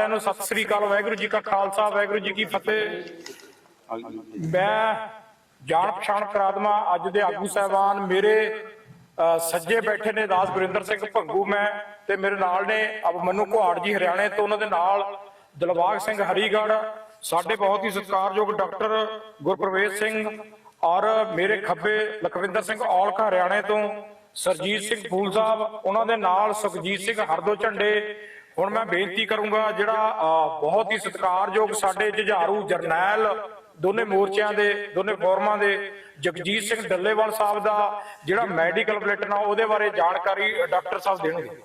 ਸਾਰਿਆਂ ਨੂੰ ਸਤਿ ਸ੍ਰੀ ਅਕਾਲ। ਵਾਹਿਗੁਰੂ ਜੀ ਕਾ ਖਾਲਸਾ, ਵਾਹਿਗੁਰੂ ਜੀ ਕੀ ਫਤਿਹ। ਮੈਂ ਜਾਣ ਪਛਾਣ ਕਰਾ ਦੇਵਾਂ ਅੱਜ ਦੇ ਆਗੂ ਸਾਹਿਬਾਨ। ਮੇਰੇ ਸੱਜੇ ਬੈਠੇ ਨੇ ਦਾਸ ਗੁਰਿੰਦਰ ਸਿੰਘ ਭੰਗੂ ਮੈਂ, ਤੇ ਮੇਰੇ ਨਾਲ ਨੇ ਅਭਮਨੂ ਘੁਆੜ ਜੀ ਹਰਿਆਣੇ ਤੋਂ, ਉਹਨਾਂ ਦੇ ਨਾਲ ਦਿਲਬਾਗ ਸਿੰਘ ਹਰੀਗੜ੍ਹ, ਸਾਡੇ ਬਹੁਤ ਹੀ ਸਤਿਕਾਰਯੋਗ ਡਾਕਟਰ ਗੁਰਪ੍ਰਵੇਸ਼ ਸਿੰਘ, ਔਰ ਮੇਰੇ ਖੱਬੇ ਲਖਵਿੰਦਰ ਸਿੰਘ ਔਲਖ ਹਰਿਆਣੇ ਤੋਂ, ਸਰਜੀਤ ਸਿੰਘ ਫੂਲ ਸਾਹਿਬ, ਉਹਨਾਂ ਦੇ ਨਾਲ ਸੁਖਜੀਤ ਸਿੰਘ ਹਰਦੋ ਝੰਡੇ। ਹੁਣ ਮੈਂ ਬੇਨਤੀ ਕਰੂੰਗਾ ਜਿਹੜਾ ਬਹੁਤ ਹੀ ਸਤਿਕਾਰਯੋਗ ਸਾਡੇ ਜੁਝਾਰੂ ਜਰਨੈਲ ਦੋਨੇ ਮੋਰਚਿਆਂ ਦੇ ਦੋਨੇ ਫੋਰਮਾਂ ਦੇ ਜਗਜੀਤ ਸਿੰਘ ਡੱਲੇਵਾਲ ਸਾਹਿਬ ਦਾ ਜਿਹੜਾ ਮੈਡੀਕਲ ਬੁਲੇਟਿਨ ਆ ਉਹਦੇ ਬਾਰੇ ਜਾਣਕਾਰੀ ਡਾਕਟਰ ਸਾਹਿਬ ਦੇਣਗੇ।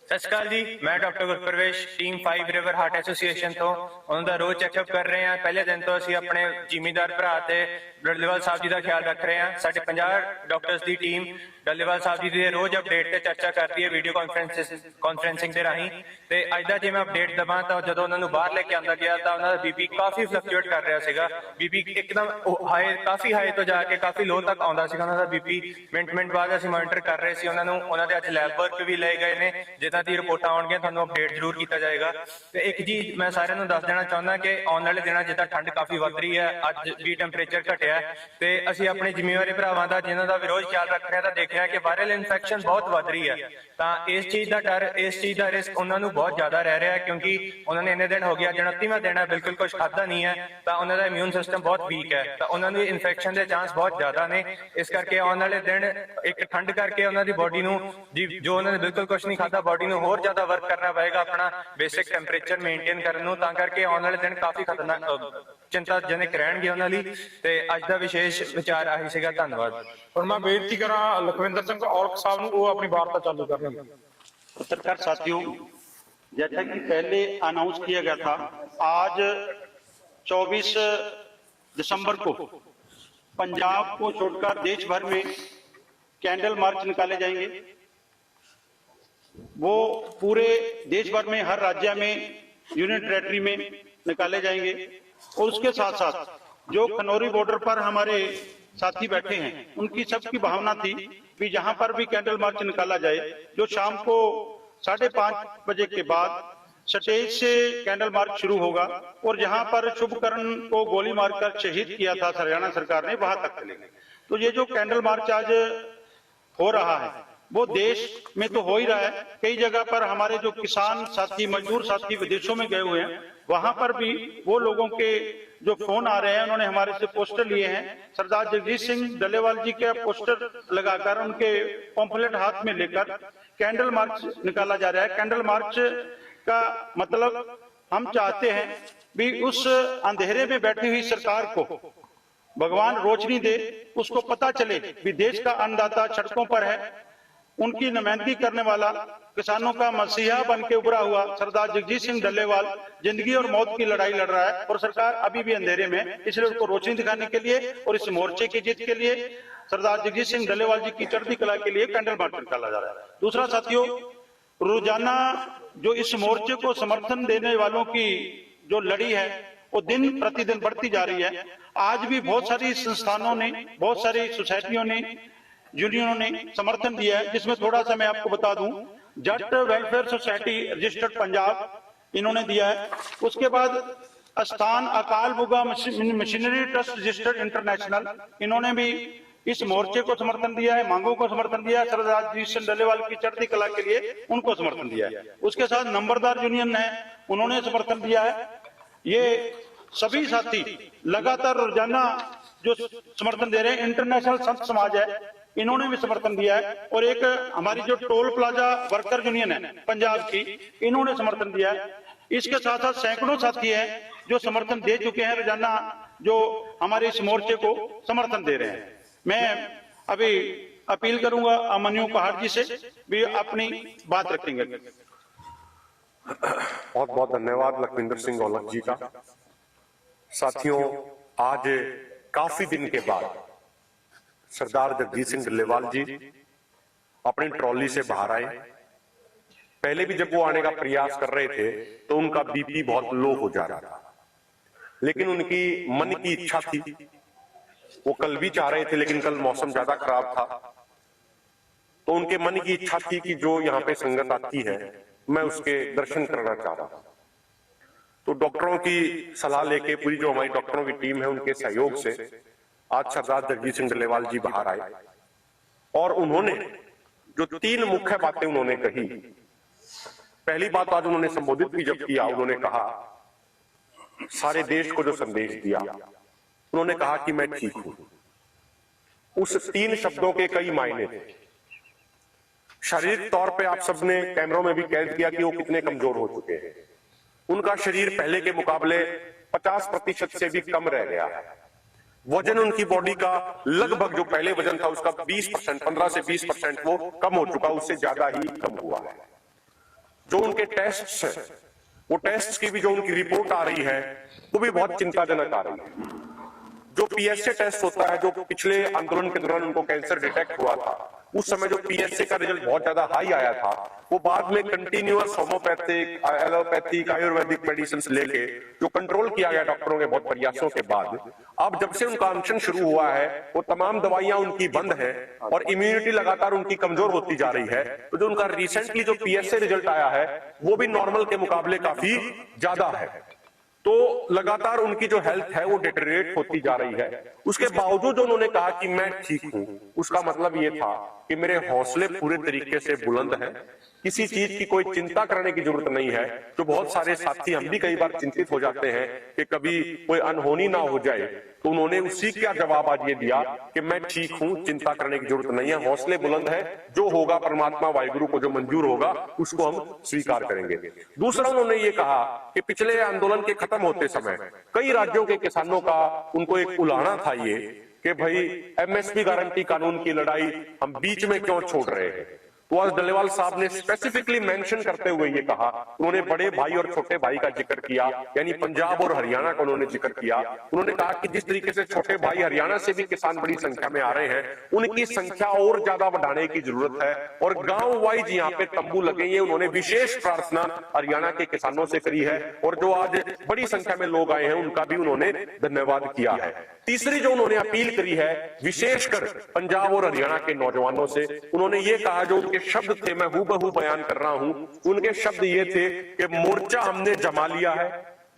सत श्रीकाल जी, मैं doctor Gurpravesh team 5 river heart association तो उन्होंने रोज चैकअप कर रहे हैं। पहले दिन तो असं अपने जिमीदार भरा ते डल्लेवाल साहब जी का ख्याल रख रहे हैं। साढ़े 50 डॉक्टर्स की टीम डल्लेवाल साहब जी की रोज अपडेट से चर्चा करती है वीडियो कॉन्फ्रेंसिंग के राही। तो अज का जे मैं अपडेट दबा तो जो उन्होंने बाहर लेके आंदा गया तो उन्होंने बीपी काफ़ी फ्लक्चुएट कर रहा है। बीपी एकदम हाई, काफ़ी हाई तो जाके काफ़ी लो तक आता है। उन्होंने बीपी मिनट बाद असीं मॉनिटर कर रहे थे। उन्होंने अज लैब वर्क भी ले गए हैं, जिदा दी रिपोर्ट आउणगियां तुहानूं अपडेट जरूर किया जाएगा। तो एक चीज मैं सारिਆਂ ਨੂੰ दस देना चाहता कि आने वाले दिनों जिदा ठंड काफ़ी वध रही है, अज भी टैंपरेचर घटिया है, तो असीं अपने जिम्मेवारी भरावां दा जिन्हां दा विरोध ख्याल रख रहे हैं। तो देख रहे हैं कि वायरल इन्फेक्शन बहुत वध रही है। तो इस चीज़ का डर, इस चीज़ का रिस्क उन्होंने बहुत ज़्यादा रह रहा है, क्योंकि उन्होंने इन्ने दिन हो गया 29वां दिन है, बिल्कुल कुछ खाधा नहीं है। तो उन्होंने इम्यून सिस्टम बहुत वीक है, तो उन्होंने इन्फेक्शन के चांस बहुत ज़्यादा ने। इस करके आने वाले दिन एक ठंड करके उन्होंने बॉडी नूं जो उन्होंने बिल्कुल कुछ नहीं खाता, बॉडी नूं होर ज़्यादा वर्क करना पएगा अपना बेसिक टैंपरेचर मेनटेन करने नूं। तां करके आने वाले दिन काफ़ी खतरनाक चिंताजनक रहणगे उन्हां लई। ते अज दा विशेष विचार आही सीगा। धन्नवाद। हुण मैं बेनती करा लखविंदर सिंह औलख साहब नूं वो अपनी वार्ता चालू करन। पत्रकार साथियों, जैसा कि पहले अनाउंस किया गया था, आज 24 दिसंबर को पंजाब को छोड़कर देश भर में कैंडल मार्च निकाले जाएंगे। वो पूरे देश भर में हर राज्य में यूनियन टेरिटरी में निकाले जाएंगे। और उसके साथ साथ जो खनौरी बॉर्डर पर हमारे साथी बैठे हैं, उनकी सबकी भावना थी कि जहां पर भी कैंडल मार्च निकाला जाए, जो शाम को 5:30 बजे के बाद स्टेज से कैंडल मार्च शुरू होगा और जहां पर शुभकरण को गोली मारकर शहीद किया था हरियाणा सरकार ने, वहां तक चलेंगे। तो ये जो कैंडल मार्च आज हो रहा है वो देश में तो हो ही रहा है। कई जगह पर हमारे जो किसान साथी, मजदूर साथी विदेशों में गए हुए हैं, वहां पर भी वो लोगों के जो फोन आ रहे हैं, उन्होंने हमारे से पोस्टर लिए हैं। सरदार जगजीत सिंह डल्लेवाल जी के पोस्टर लगाकर, उनके पंफलेट हाथ में लेकर कैंडल मार्च निकाला जा रहा है। कैंडल मार्च का मतलब हम चाहते हैं भी उस अंधेरे में बैठी हुई सरकार को भगवान रोशनी दे, उसको पता चले भी देश का अन्नदाता सड़कों पर है, उनकी नुमाइंदगी करने वाला, किसानों का मसीहा बन के उभरा हुआ सरदार जगजीत सिंह डल्लेवाल जिंदगी और मौत की लड़ाई लड़ रहा है और सरकार अभी भी अंधेरे में। इसलिए उसको रोशनी दिखाने के लिए और इस मोर्चे की जीत के लिए, सरदार जगजीत सिंह डल्लेवाल जी की चढ़ती कला के लिए कैंडल मार्च निकाला जा रहा है। दूसरा साथियों, रोजाना जो इस मोर्चे को समर्थन देने वालों की जो लड़ी है वो दिन प्रतिदिन बढ़ती जा रही है। आज भी बहुत सारी संस्थानों ने, बहुत सारी सोसाइटियों ने, यूनियनों ने समर्थन दिया है, जिसमें थोड़ा सा मैं आपको बता दूं। जट वेलफेयर सोसाइटी रजिस्टर्ड पंजाब इन्होंने दिया है। उसके बाद स्थान अकाल बुगा मशीनरी ट्रस्ट रजिस्टर्ड इंटरनेशनल, इन्होंने भी इस मोर्चे को समर्थन दिया है, मांगों को समर्थन दिया है। सरदार जगजीत सिंह डल्लेवाल की चढ़ती कला के लिए उनको समर्थन दिया है। उसके साथ नंबरदार यूनियन है, उन्होंने समर्थन दिया है। ये सभी साथी लगातार रोजाना जो समर्थन दे रहे हैं। इंटरनेशनल संत समाज है, इन्होंने भी समर्थन दिया है। और एक हमारी जो टोल प्लाजा वर्कर यूनियन है पंजाब की, इन्होंने समर्थन दिया है। इसके साथ साथ सैकड़ों साथी हैं जो समर्थन दे चुके हैं, रोजाना जो हमारे इस मोर्चे को समर्थन दे रहे हैं। मैं अभी अपील करूंगा अमन्यु पहाड़ जी से भी अपनी बात रखेंगे। बहुत बहुत धन्यवाद लखविंदर सिंह औलख जी का। साथियों, आज काफी दिन के बाद सरदार जगजीत सिंह डल्लेवाल जी अपनी ट्रॉली से बाहर आए। पहले भी जब वो आने का प्रयास कर रहे थे तो उनका बीपी बहुत लो हो जा रहा था, लेकिन उनकी मन की इच्छा थी, वो कल भी चाह रहे थे, लेकिन कल मौसम ज्यादा खराब था, तो उनके मन की इच्छा थी कि जो यहाँ पे संगत आती है मैं उसके दर्शन करना चाह रहा था। तो डॉक्टरों की सलाह लेके पूरी जो हमारी डॉक्टरों की टीम है उनके सहयोग से आज सरदार जगजीत सिंह डल्लेवाल जी बाहर आए और उन्होंने जो 3 मुख्य बातें उन्होंने कही। पहली बात आज उन्होंने संबोधित भी जब किया, उन्होंने कहा, सारे देश को जो संदेश दिया, उन्होंने कहा कि मैं ठीक हूं। उस 3 शब्दों के कई मायने थे। शारीरिक तौर पे आप सबने कैमरों में भी कैद किया कि वो कितने कमजोर हो चुके हैं। उनका शरीर पहले के मुकाबले 50% से भी कम रह गया है। वजन उनकी बॉडी का लगभग जो पहले वजन था उसका 20%, 15 से 20% वो कम हो चुका, उससे ज्यादा ही कम हुआ है। जो उनके टेस्ट्स हैं, वो टेस्ट की भी जो उनकी रिपोर्ट आ रही है वो भी बहुत चिंताजनक आ रही है। जो पीएसए टेस्ट होता है, जो पिछले आंदोलन के दौरान उनको कैंसर डिटेक्ट हुआ था, उस समय जो पीएसए का रिजल्ट बहुत ज्यादा हाई आया था, वो बाद में continuous homeopathic, allopathic, Ayurvedic medicine लेके जो कंट्रोल किया गया डॉक्टरों के बहुत प्रयासों के बाद, अब जब से उनका अनशन शुरू हुआ है वो तमाम दवाइयां उनकी बंद है और इम्यूनिटी लगातार उनकी कमजोर होती जा रही है। तो जो उनका रिसेंटली जो पीएसए रिजल्ट आया है वो भी नॉर्मल के मुकाबले काफी ज्यादा है। तो लगातार उनकी जो हेल्थ है वो डिटेरियोरेट होती जा रही है। उसके बावजूद उन्होंने कहा कि मैं ठीक हूं, उसका मतलब ये था कि मेरे हौसले पूरे तरीके से बुलंद हैं, किसी चीज की कोई चिंता करने की जरूरत नहीं है। तो बहुत सारे साथी हम भी कई बार चिंतित हो जाते हैं कि कभी कोई अनहोनी ना हो जाए, तो उन्होंने उसी का जवाब आज ये दिया कि मैं ठीक हूं, चिंता करने की जरूरत नहीं है, हौसले बुलंद है, जो होगा परमात्मा वाहिगुरु को जो मंजूर होगा उसको हम स्वीकार करेंगे। दूसरा उन्होंने ये कहा कि पिछले आंदोलन के खत्म होते समय कई राज्यों के किसानों का उनको एक उलाहना था ये कि भाई एमएसपी गारंटी कानून की लड़ाई हम बीच में क्यों छोड़ रहे हैं। तो आज डल्लेवाल साहब ने स्पेसिफिकली मेंशन करते हुए ये कहा, उन्होंने बड़े भाई और छोटे भाई का जिक्र किया, यानी पंजाब और हरियाणा का उन्होंने जिक्र किया। उन्होंने कहा कि जिस तरीके से छोटे भाई हरियाणा से भी किसान बड़ी संख्या में आ रहे हैं, उनकी संख्या और ज्यादा बढ़ाने की जरूरत है और गांव वाइज यहाँ पे तंबू लगे। ये उन्होंने विशेष प्रार्थना हरियाणा के किसानों से करी है और जो आज बड़ी संख्या में लोग आए हैं उनका भी उन्होंने धन्यवाद किया है। तीसरी जो उन्होंने अपील करी है विशेषकर पंजाब और हरियाणा के नौजवानों से, उन्होंने ये कहा, जो उनके शब्द थे मैं हूबहू बयान कर रहा हूं, उनके शब्द ये थे कि मोर्चा हमने जमा लिया है,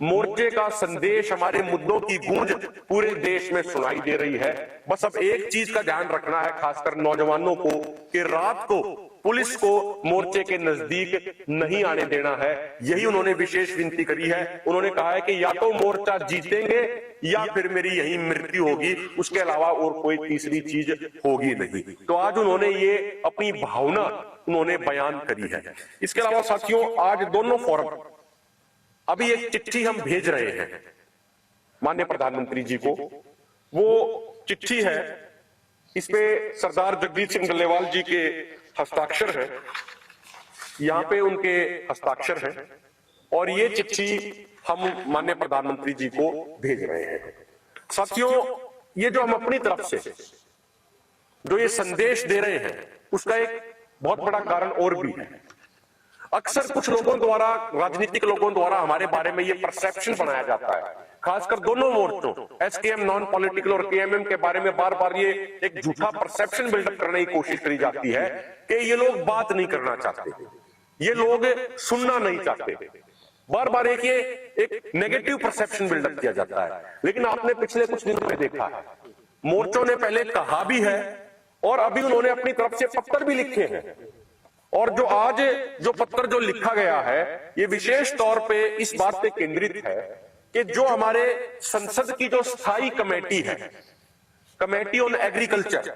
मोर्चे का संदेश, हमारे मुद्दों की गूंज पूरे देश में सुनाई दे रही है। बस अब एक चीज का ध्यान रखना है खासकर नौजवानों को कि रात को पुलिस को मोर्चे के नजदीक नहीं आने देना है। यही उन्होंने विशेष विनती करी है। उन्होंने कहा है कि या तो मोर्चा जीतेंगे या फिर मेरी यही मृत्यु होगी, उसके अलावा और कोई तीसरी चीज होगी नहीं। तो आज उन्होंने ये अपनी भावना उन्होंने बयान करी है। इसके अलावा साथियों, आज दोनों फोरम अभी एक चिट्ठी हम भेज रहे हैं माननीय प्रधानमंत्री जी को। वो चिट्ठी है, इसपे सरदार जगजीत सिंह डल्लेवाल जी के हस्ताक्षर है, यहाँ पे उनके हस्ताक्षर हैं और ये चिट्ठी हम माननीय प्रधानमंत्री जी को भेज रहे हैं। साथियों, ये जो हम अपनी तरफ से जो ये संदेश दे रहे हैं उसका एक बहुत बड़ा कारण और भी है। अक्सर कुछ लोगों द्वारा, राजनीतिक लोगों द्वारा हमारे बारे में ये परसेप्शन बनाया जाता है, खासकर दोनों मोर्चों एसकेएम नॉन पॉलिटिकल और केएमएम के बारे में बार बार ये एक झूठा परसेप्शन बिल्डअप करने की कोशिश करी जाती है कि ये लोग बात नहीं करना चाहते, ये लोग सुनना नहीं चाहते। बार बार एक नेगेटिव परसेप्शन बिल्डअप किया जाता है। लेकिन आपने पिछले कुछ दिनों में देखा है, मोर्चों ने पहले कहा भी है और अभी उन्होंने अपनी तरफ से पत्र भी लिखे हैं। और जो आज जो पत्र जो लिखा गया है ये विशेष तौर पे इस बात पे केंद्रित है कि जो हमारे संसद की जो स्थायी कमेटी है, कमेटी ऑन एग्रीकल्चर,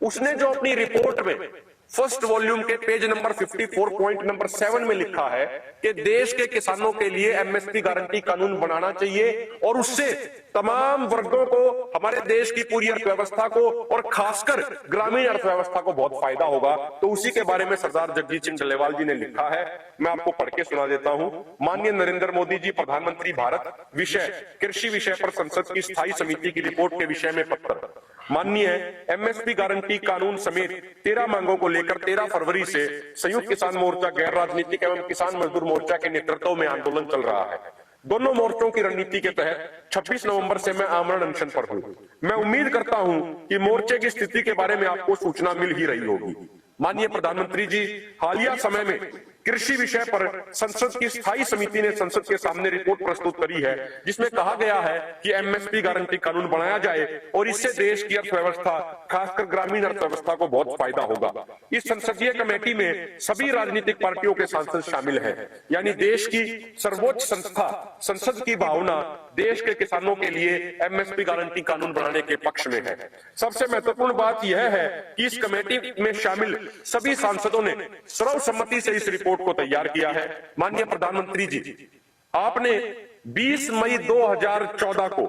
उसने जो अपनी रिपोर्ट में फर्स्ट वॉल्यूम के पेज नंबर 54 पॉइंट नंबर 7 में लिखा है कि देश के किसानों के लिए एमएसपी गारंटी कानून बनाना चाहिए और उससे तमाम वर्गों को, हमारे देश की पूरी अर्थव्यवस्था को और खासकर ग्रामीण अर्थव्यवस्था को बहुत फायदा होगा। तो उसी के बारे में सरदार जगजीत सिंह डल्लेवाल जी ने लिखा है, मैं आपको पढ़ के सुना देता हूं। माननीय नरेंद्र मोदी जी प्रधानमंत्री भारत, विषय कृषि विषय पर संसद की स्थायी समिति की रिपोर्ट के विषय में पत्र। माननीय एमएसपी गारंटी कानून समेत 13 मांगों को लेकर 13 फरवरी से संयुक्त किसान मोर्चा, गैर राजनीतिक एवं किसान मजदूर मोर्चा के नेतृत्व में आंदोलन चल रहा है। दोनों मोर्चों की रणनीति के तहत 26 नवंबर से मैं आमरण अनशन पर हूं। मैं उम्मीद करता हूं कि मोर्चे की स्थिति के बारे में आपको सूचना मिल ही रही होगी। माननीय प्रधानमंत्री जी, हालिया समय में कृषि विषय पर संसद की स्थायी समिति ने संसद के सामने रिपोर्ट प्रस्तुत करी है, जिसमें कहा गया है कि एमएसपी गारंटी कानून बनाया जाए और इससे देश की अर्थव्यवस्था, खासकर ग्रामीण अर्थव्यवस्था को बहुत फायदा होगा। इस संसदीय कमेटी में सभी राजनीतिक पार्टियों के सांसद शामिल हैं, यानी देश की सर्वोच्च संस्था संसद की भावना देश के किसानों के लिए एमएसपी गारंटी कानून बनाने के पक्ष में है। सबसे महत्वपूर्ण बात यह है कि इस कमेटी में शामिल सभी सांसदों ने सर्वसम्मति से इस रिपोर्ट को तैयार किया है। माननीय प्रधानमंत्री जी, आपने 20 मई 2014 को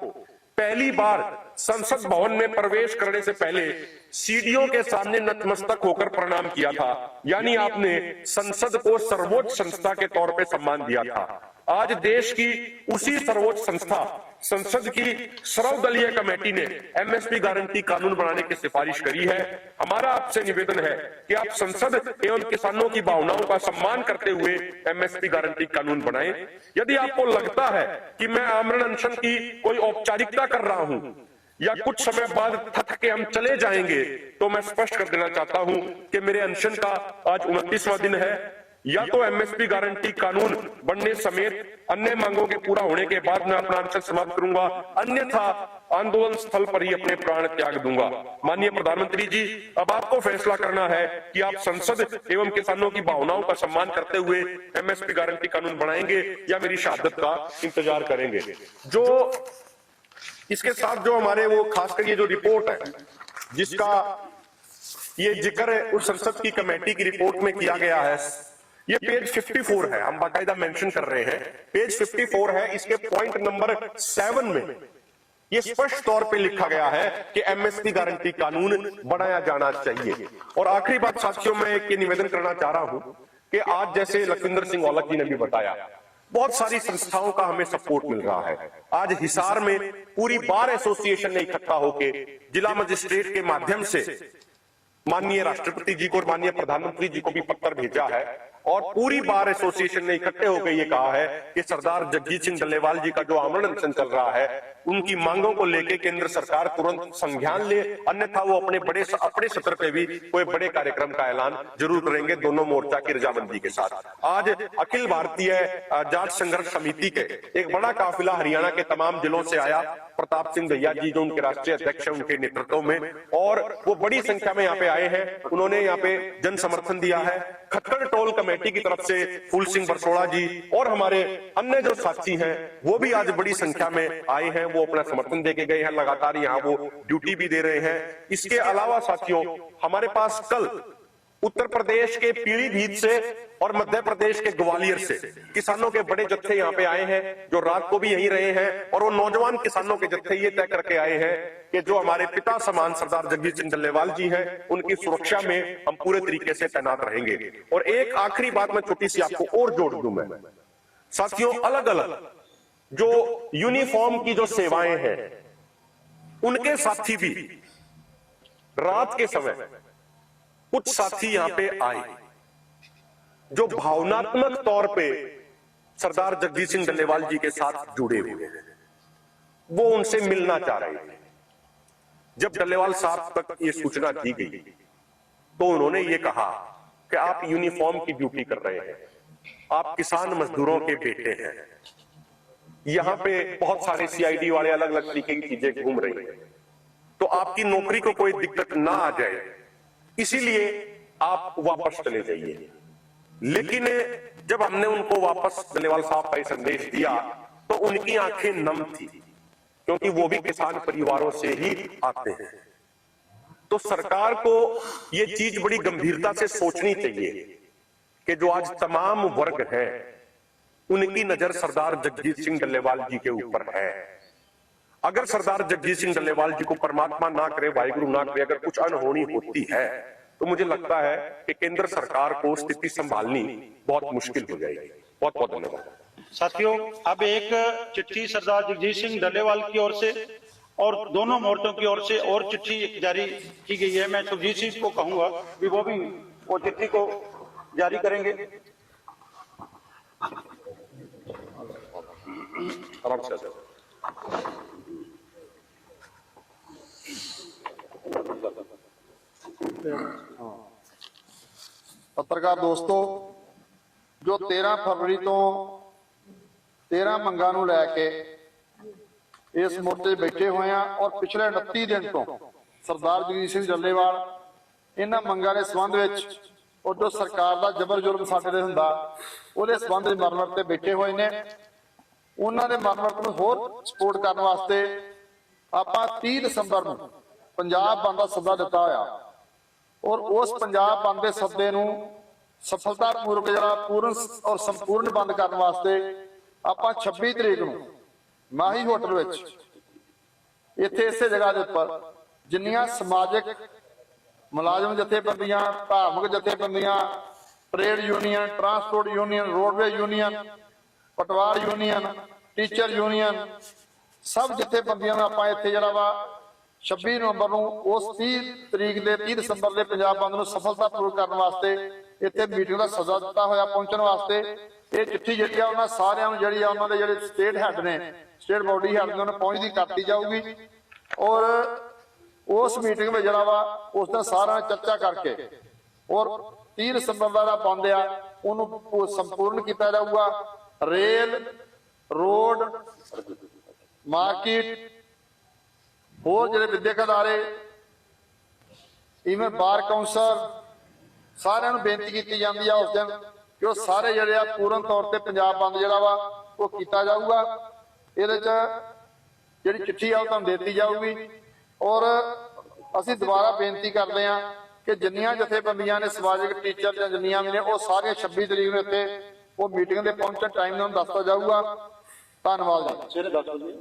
पहली बार संसद भवन में प्रवेश करने से पहले सीढ़ियों के सामने नतमस्तक होकर प्रणाम किया था, यानी आपने संसद को सर्वोच्च संस्था के तौर पे सम्मान दिया था। आज देश की उसी सर्वोच्च संस्था संसद की सर्वदलीय कमेटी ने एमएसपी गारंटी कानून बनाने की सिफारिश करी है। हमारा आपसे निवेदन है कि आप संसद एवं किसानों की भावनाओं का सम्मान करते हुए एमएसपी गारंटी कानून बनाएं। यदि आपको लगता है कि मैं आमरण अनशन की कोई औपचारिकता कर रहा हूं या कुछ समय बाद थक के हम चले जाएंगे, तो मैं स्पष्ट कर देना चाहता हूं कि मेरे अनशन का आज 29वां दिन है। या तो एमएसपी गारंटी कानून बनने समेत अन्य मांगों के पूरा होने के बाद मैं अपना अनशन समाप्त करूंगा, अन्यथा आंदोलन स्थल पर ही अपने प्राण त्याग दूंगा। माननीय प्रधानमंत्री जी, अब आपको फैसला करना है कि आप संसद एवं किसानों की भावनाओं का सम्मान करते हुए एमएसपी गारंटी कानून बनाएंगे या मेरी शहादत का इंतजार करेंगे। जो इसके साथ जो हमारे वो खासकर ये जो रिपोर्ट है जिसका ये जिक्र उस संसद की कमेटी की रिपोर्ट में किया गया है, ये पेज 54 है, हम बाकायदा मेंशन कर रहे हैं। पेज 54 है, इसके पॉइंट नंबर 7 में ये स्पष्ट तौर पे लिखा गया है कि एमएसपी गारंटी कानून बनाया जाना चाहिए। और आखिरी बात साथियों, मैं एक निवेदन करना चाह रहा हूं कि आज जैसे लखविंदर सिंह औलख जी ने भी बताया, बहुत सारी संस्थाओं का हमें सपोर्ट मिल रहा है। आज हिसार में पूरी बार एसोसिएशन ने इकट्ठा होकर जिला मजिस्ट्रेट के माध्यम से माननीय राष्ट्रपति जी को और माननीय प्रधानमंत्री जी को भी पत्र भेजा है और पूरी बार एसोसिएशन ने इकट्ठे होकर ये कहा है कि सरदार जगजीत सिंह डल्लेवाल जी का जो आमरण अनशन चल रहा है, उनकी मांगों को लेकर केंद्र सरकार तुरंत संज्ञान ले, अन्यथा वो अपने सत्र पे भी कोई बड़े कार्यक्रम का ऐलान जरूर करेंगे, दोनों मोर्चा की रजामंदी के साथ। आज अखिल भारतीय जाट संघर्ष समिति के एक बड़ा काफिला हरियाणा के तमाम जिलों से आया, प्रताप सिंह भैया जी जो उनके राष्ट्रीय अध्यक्ष हैं उनके नेतृत्व में, और वो बड़ी संख्या में यहाँ पे आए हैं। उन्होंने यहाँ पे जन समर्थन दिया है। खटखड़ टोल कमेटी की तरफ से फूल सिंह बरसोड़ा जी और हमारे अन्य जो साथी हैं वो भी आज बड़ी संख्या में आए हैं, वो अपना समर्थन देके गए हैं, लगातार यहाँ वो ड्यूटी भी दे रहे हैं। इसके अलावा साथियों, हमारे पास कल उत्तर प्रदेश के पीलीभीत से और मध्य प्रदेश के ग्वालियर से किसानों के बड़े जत्थे यहाँ पे आए हैं, जो रात को भी यहीं रहे हैं, और वो नौजवान किसानों के जत्थे ये तय करके आए हैं कि जो हमारे पिता समान सरदार जगजीत सिंह डल्लेवाल जी हैं, उनकी सुरक्षा में हम पूरे तरीके से तैनात रहेंगे। और एक आखिरी बात मैं छोटी सी आपको और जोड़ दूं मैं साथियों, अलग अलग जो यूनिफॉर्म की जो सेवाएं हैं, उनके साथी भी रात के समय कुछ साथी यहां पे आए जो भावनात्मक तौर पे सरदार जगजीत सिंह डल्लेवाल जी के साथ जुड़े हुए हैं। वो उनसे मिलना चाह रहे थे। जब डल्लेवाल साहब तक ये सूचना दी गई तो उन्होंने ये कहा कि आप यूनिफॉर्म की ड्यूटी कर रहे हैं, आप किसान मजदूरों के बेटे हैं, यहां पे बहुत सारे सीआईडी वाले अलग अलग तरीके की चीजें घूम रही हैं, तो आपकी नौकरी को कोई दिक्कत ना आ जाए, इसीलिए आप वापस चले जाइए। लेकिन जब हमने उनको वापस डल्लेवाल साहब का संदेश दिया तो उनकी आंखें नम थी, क्योंकि वो भी किसान परिवारों से ही आते हैं। तो सरकार को ये चीज बड़ी गंभीरता से सोचनी चाहिए कि जो आज तमाम वर्ग हैं उनकी नजर सरदार जगजीत सिंह डल्लेवाल जी के ऊपर है। अगर सरदार जगजीत सिंह डल्लेवाल जी को परमात्मा ना करे, वाहिगुरु ना करे, अगर कुछ अनहोनी होती है तो मुझे लगता है कि केंद्र सरकार को स्थिति संभालनी बहुत मुश्किल हो जाएगी। बहुत बहुत धन्यवाद साथियों। अब एक चिट्ठी सरदार जगजीत सिंह डल्लेवाल की ओर से और दोनों मोर्चों की ओर से और चिट्ठी जारी की गई है। मैं सुरजीत सिंह को कहूंगा कि वो भी वो चिट्ठी को जारी करेंगे। आराम से। पत्रकार दोस्तों, ਜੋ 13 ਫਰਵਰੀ ਤੋਂ 13 ਮੰਗਾਂ ਨੂੰ ਲੈ ਕੇ ਇਸ ਮੋਰਚੇ 'ਤੇ ਬੈਠੇ ਹੋਏ ਆ ਔਰ ਪਿਛਲੇ 29 ਦਿਨ ਤੋਂ ਸਰਦਾਰ ਜਗਜੀਤ ਸਿੰਘ ਡੱਲੇਵਾਲ ਇਹਨਾਂ ਮੰਗਾਂ ਦੇ ਸੰਬੰਧ ਵਿੱਚ ਔਰ ਜੋ ਸਰਕਾਰ ਦਾ ਜ਼ਬਰ ਜ਼ੁਲਮ ਸਾਡੇ ਤੇ ਹੁੰਦਾ ਉਹਦੇ ਸੰਬੰਧ ਵਿੱਚ ਮਰਮਤ ਤੇ ਬੈਠੇ ਹੋਏ ਨੇ। ਉਹਨਾਂ ਦੇ ਮਰਮਤ ਨੂੰ ਹੋਰ ਸਪੋਰਟ ਕਰਨ ਵਾਸਤੇ ਆਪਾਂ 30 ਦਸੰਬਰ ਨੂੰ ਪੰਜਾਬ ਬੰਦ ਦਾ ਸੱਦਾ ਦਿੱਤਾ ਹੋਇਆ ਔਰ ਉਸ ਪੰਜਾਬ ਬੰਦ ਦੇ ਸੱਦੇ ਨੂੰ ਸਫਲਤਾਪੂਰਵਕ ਜਿਹੜਾ ਪੂਰਨ ਔਰ ਸੰਪੂਰਨ ਬੰਦ ਕਰਨ ਵਾਸਤੇ ਆਪਾਂ 26 ਤਰੀਕ ਨੂੰ ਮਾਹੀ ਹੋਟਲ ਵਿੱਚ ਇੱਥੇ ਇਸੇ ਜਗ੍ਹਾ ਦੇ ਉੱਪਰ ਜਿੰਨੀਆਂ ਸਮਾਜਿਕ ਮੁਲਾਜ਼ਮ ਜਥੇਬੰਦੀਆਂ, ਧਾਰਮਿਕ ਜਥੇਬੰਦੀਆਂ, trade union, transport union, roadway union, ਪਟਵਾਰ ਯੂਨੀਅਨ, ਟੀਚਰ ਯੂਨੀਅਨ, ਸਭ ਜਥੇਬੰਦੀਆਂ ਨੂੰ ਆਪਾਂ ਇੱਥੇ ਜਿਹੜਾ ਵਾ 26 ਨਵੰਬਰ ਨੂੰ ਉਸ 30 ਤਰੀਕ ਦੇ 30 ਦਸੰਬਰ ਦੇ ਪੰਜਾਬ ਬੰਦ ਨੂੰ ਸਫਲਤਾਪੂਰਵਕ ਕਰਨ ਵਾਸਤੇ ਇੱਥੇ ਮੀਟਿੰਗ ਦਾ ਸੱਦਾ ਦਿੱਤਾ ਹੋਇਆ ਪਹੁੰਚਣ ਵਾਸਤੇ। ਇਹ ਚਿੱਠੀ ਜਿਹੜੀ ਆ ਉਹਨਾਂ ਸਾਰਿਆਂ ਨੂੰ ਜਿਹੜੀ ਆ ਉਹਨਾਂ ਦੇ ਜਿਹੜੇ ਸਟੇਟ ਹੈਡ ਨੇ, ਸਟੇਟ ਬਾਡੀ ਹੈਡ ਨੇ ਉਹਨਾਂ ਪਹੁੰਚਦੀ ਕਰਤੀ ਜਾਊਗੀ ਔਰ ਉਸ ਮੀਟਿੰਗ ਵਿੱਚ ਜਿਹੜਾ ਵਾ ਉਸ ਦਿਨ ਸਾਰਿਆਂ ਨਾਲ ਚਰਚਾ ਕਰਕੇ ਔਰ 30 ਦਸੰਬਰ ਦਾ ਜਿਹੜਾ ਬੰਦ ਆ ਉਹਨੂੰ ਸੰਪੂਰਨ ਕੀਤਾ ਜਾਊਗਾ। ਰੇਲ, ਰੋਡ, ਮਾਰਕੀਟ, ਹੋਰ ਜਿਹੜੇ ਵਿਦਿਅਕ ਅਦਾਰੇ, ਇਵੇਂ ਬਾਰ ਕੌਂਸਲ, ਸਾਰਿਆਂ ਨੂੰ ਬੇਨਤੀ ਕੀਤੀ ਜਾਂਦੀ ਆ ਉਸ ਦਿਨ ਕਿ ਉਹ ਸਾਰੇ ਜਿਹੜੇ ਆ ਪੂਰਨ ਤੌਰ ਤੇ ਪੰਜਾਬ ਬੰਦ ਜਿਹੜਾ ਵਾ ਉਹ ਕੀਤਾ ਜਾਊਗਾ। ਇਹਦੇ ਚ ਜਿਹੜੀ ਚਿੱਠੀ ਆ ਉਹ ਤੁਹਾਨੂੰ ਦੇ ਦਿੱਤੀ ਜਾਊਗੀ ਔਰ ਅਸੀਂ ਦੁਬਾਰਾ ਬੇਨਤੀ ਕਰਦੇ ਆ ਕਿ ਜਿੰਨੀਆਂ ਜਥੇਬੰਦੀਆਂ ਨੇ, ਸਮਾਜਿਕ ਟੀਚਰ ਜਾਂ ਜਿੰਨੀਆਂ ਵੀ ਨੇ, ਉਹ ਸਾਰੀਆਂ 26 ਤਰੀਕ ਨੂੰ ਇੱਥੇ ਉਹ ਮੀਟਿੰਗ ਦੇ ਪਹੁੰਚਣ ਟਾਈਮ ਨੂੰ ਦੱਸਤਾ ਜਾਊਗਾ। ਧੰਨਵਾਦ ਜੀ। ਸਵੇਰੇ 10 ਵਜੇ